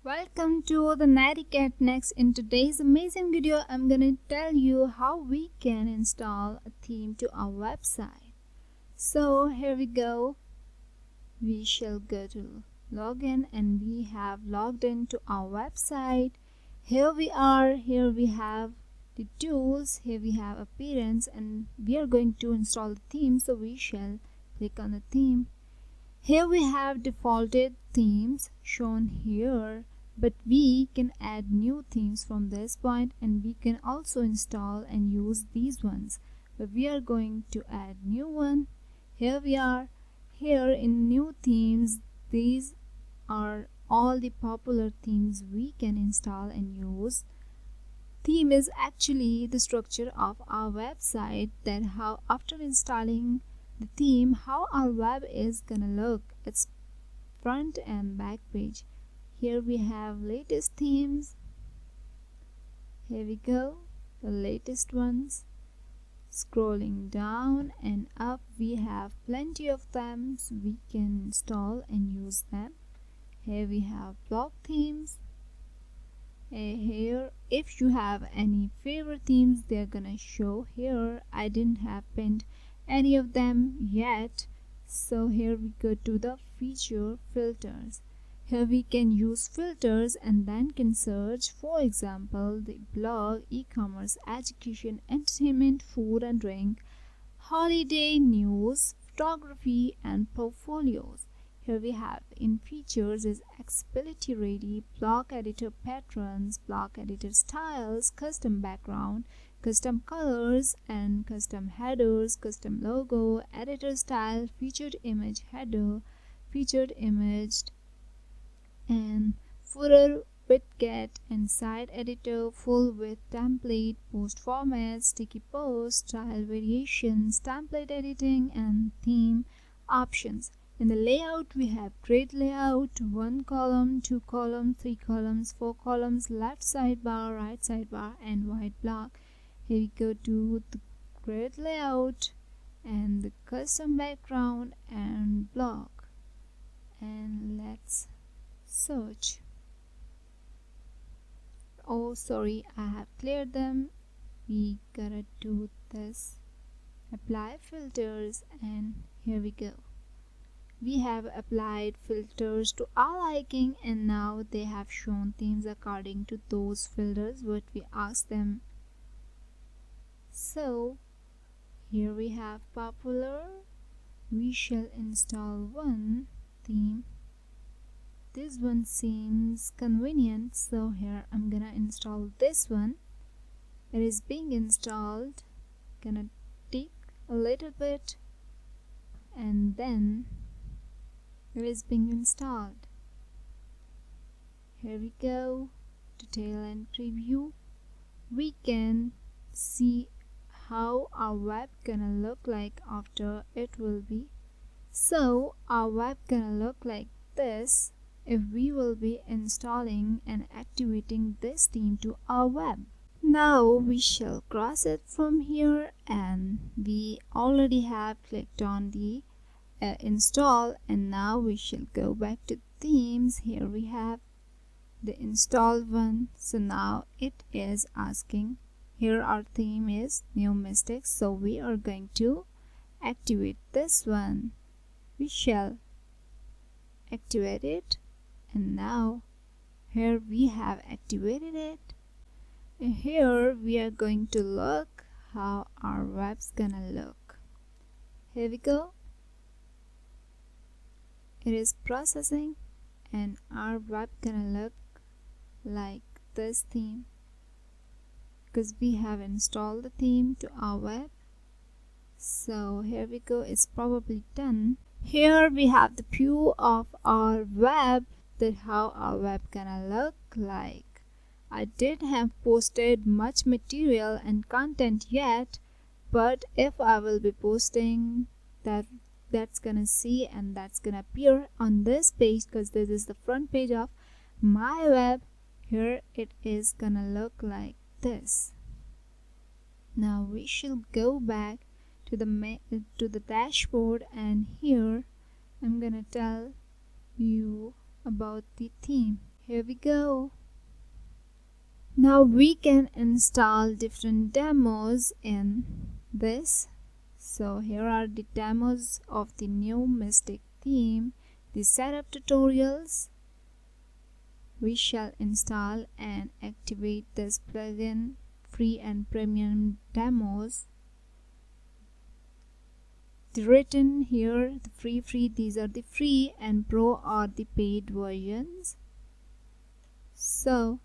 Welcome to the Netiquette Next. In today's amazing video, I'm gonna tell you how we can install a theme to our website. So here we go. We shall go to login and we have logged into our website. Here we are. Here we have the tools. Here we have appearance and we are going to install the theme. So we shall click on the theme. Here we have defaulted themes shown here, but we can add new themes from this point and we can also install and use these ones. But we are going to add new one. Here we are. Here in new themes, these are all the popular themes we can install and use. Theme is actually the structure of our website, that how after installing the theme, how our web is gonna look. It's front and back page. Here we have latest themes. Here we go, the latest ones. Scrolling down and up, we have plenty of them, so we can install and use them. Here we have blog themes. Here, if you have any favorite themes, they're gonna show here. I didn't have pinned any of them yet, so here we go to the feature filters. Here we can use filters and then can search, for example, the blog, e-commerce, education, entertainment, food and drink, holiday news, photography and portfolios. Here we have in features is accessibility ready, blog editor patterns, blog editor styles, custom background, custom colors and custom headers, custom logo, editor style, featured image header, featured image and footer, widget and site editor, full width template, post format, sticky post, style variations, template editing and theme options. In the layout, we have grid layout, 1 column, 2 columns, 3 columns, 4 columns, left sidebar, right sidebar and white block. Here we go to the grid layout and the custom background and block, and let's search. Oh sorry, I have cleared them. We gotta do this, apply filters, and here we go. We have applied filters to our liking and now they have shown themes according to those filters what we asked them. So here we have popular. We shall install one theme. This one seems convenient, so here I'm gonna install this one. It is being installed. Gonna take a little bit and then it is being installed. Here we go, detail and preview. We can see how our web gonna look like after it will be. So our web gonna look like this if we will be installing and activating this theme to our web. Now we shall cross it from here and we already have clicked on the install, and now we shall go back to themes. Here we have the install one. So now it is asking, here our theme is new mistakes, so we are going to activate this one. We shall activate it, and now here we have activated it. And here we are going to look how our web's gonna look. Here we go. It is processing and our web gonna look like this theme because we have installed the theme to our web. So here we go, it's probably done. Here we have the view of our web, that how our web gonna look like. I didn't have posted much material and content yet, but if I will be posting that's gonna see and that's gonna appear on this page, because this is the front page of my web. Here it is gonna look like this. Now we shall go back to the dashboard, and here I'm gonna tell you about the theme. Here we go. Now we can install different demos in this. So here are the demos of the new Mystic theme, the setup tutorials. We shall install and activate this plugin, free and premium demos. The written here, the free, these are the free, and pro are the paid versions. So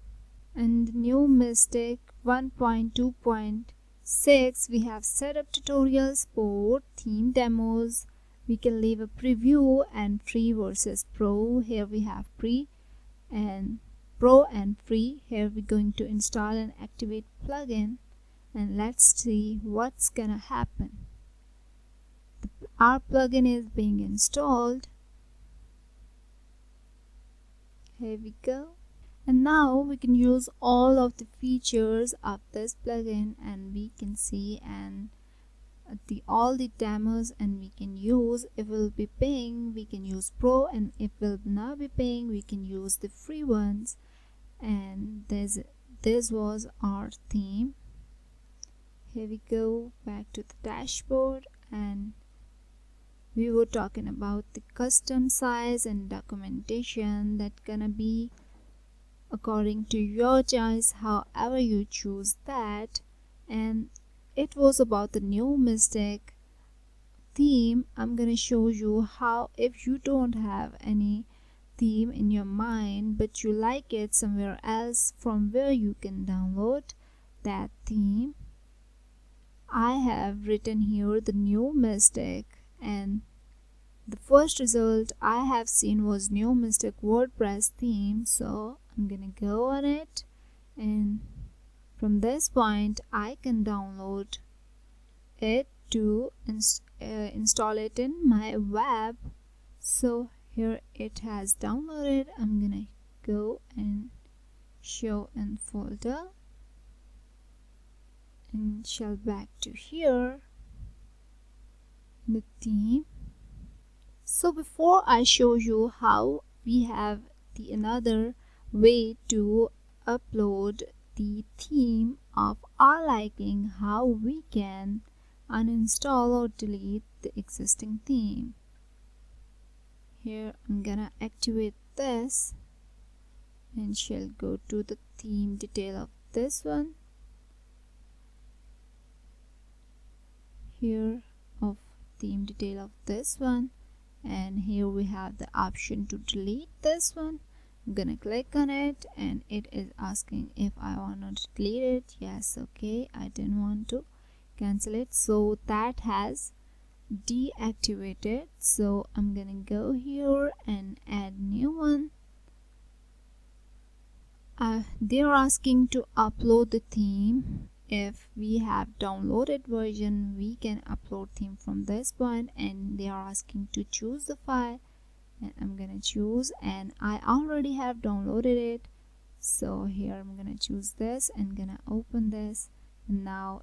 in the new Mystic 1.2.6 we have setup tutorials, support, theme demos. We can leave a preview and free versus pro. Here we have free and pro and free. Here we're going to install and activate plugin, and let's see what's gonna happen. Our plugin is being installed. Here we go. And now we can use all of the features of this plugin, and we can see and all the demos, and we can use, if we'll be paying we can use pro, and if we'll not be paying we can use the free ones. And this was our theme. Here we go back to the dashboard, and we were talking about the custom size and documentation that gonna be according to your choice, however you choose that. And it was about the new Mystic theme. I'm gonna show you how, if you don't have any theme in your mind but you like it somewhere else, from where you can download that theme. I have written here the new Mystic, and the first result I have seen was new Mystic WordPress theme. So I'm gonna go on it, and from this point I can download it to install it in my web. So here it has downloaded. I'm gonna go and show in folder and shall back to here, the theme. So before I show you how we have the another way to upload the theme of our liking, how we can uninstall or delete the existing theme. Here I'm gonna activate this and shall go to the theme detail of this one. Here of theme detail of this one, and here we have the option to delete this one. I'm gonna click on it, and it is asking if I want to delete it. Yes, okay, I didn't want to cancel it, so that has deactivated. So I'm gonna go here and add new one. They're asking to upload the theme. If we have downloaded version, we can upload theme from this point, and they are asking to choose the file, and I'm gonna choose, and I already have downloaded it. So here I'm gonna choose this and gonna open this, and now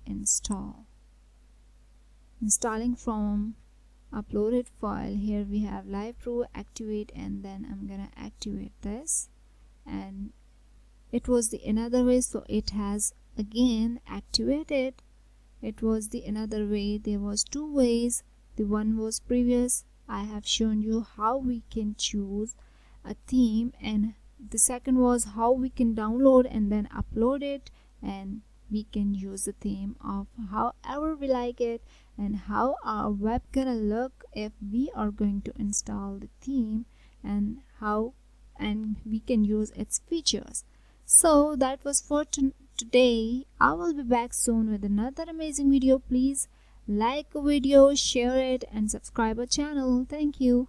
installing from uploaded file. Here we have live pro, activate, and then I'm gonna activate this, and it was the another way, so it has again activated. It was the another way. There was two ways. The one was previous. I have shown you how we can choose a theme, and the second was how we can download and then upload it, and we can use the theme of however we like it, and how our web gonna look if we are going to install the theme, and how and we can use its features. So that was for today. I will be back soon with another amazing video. Please like a video, share it, and subscribe our channel. Thank you.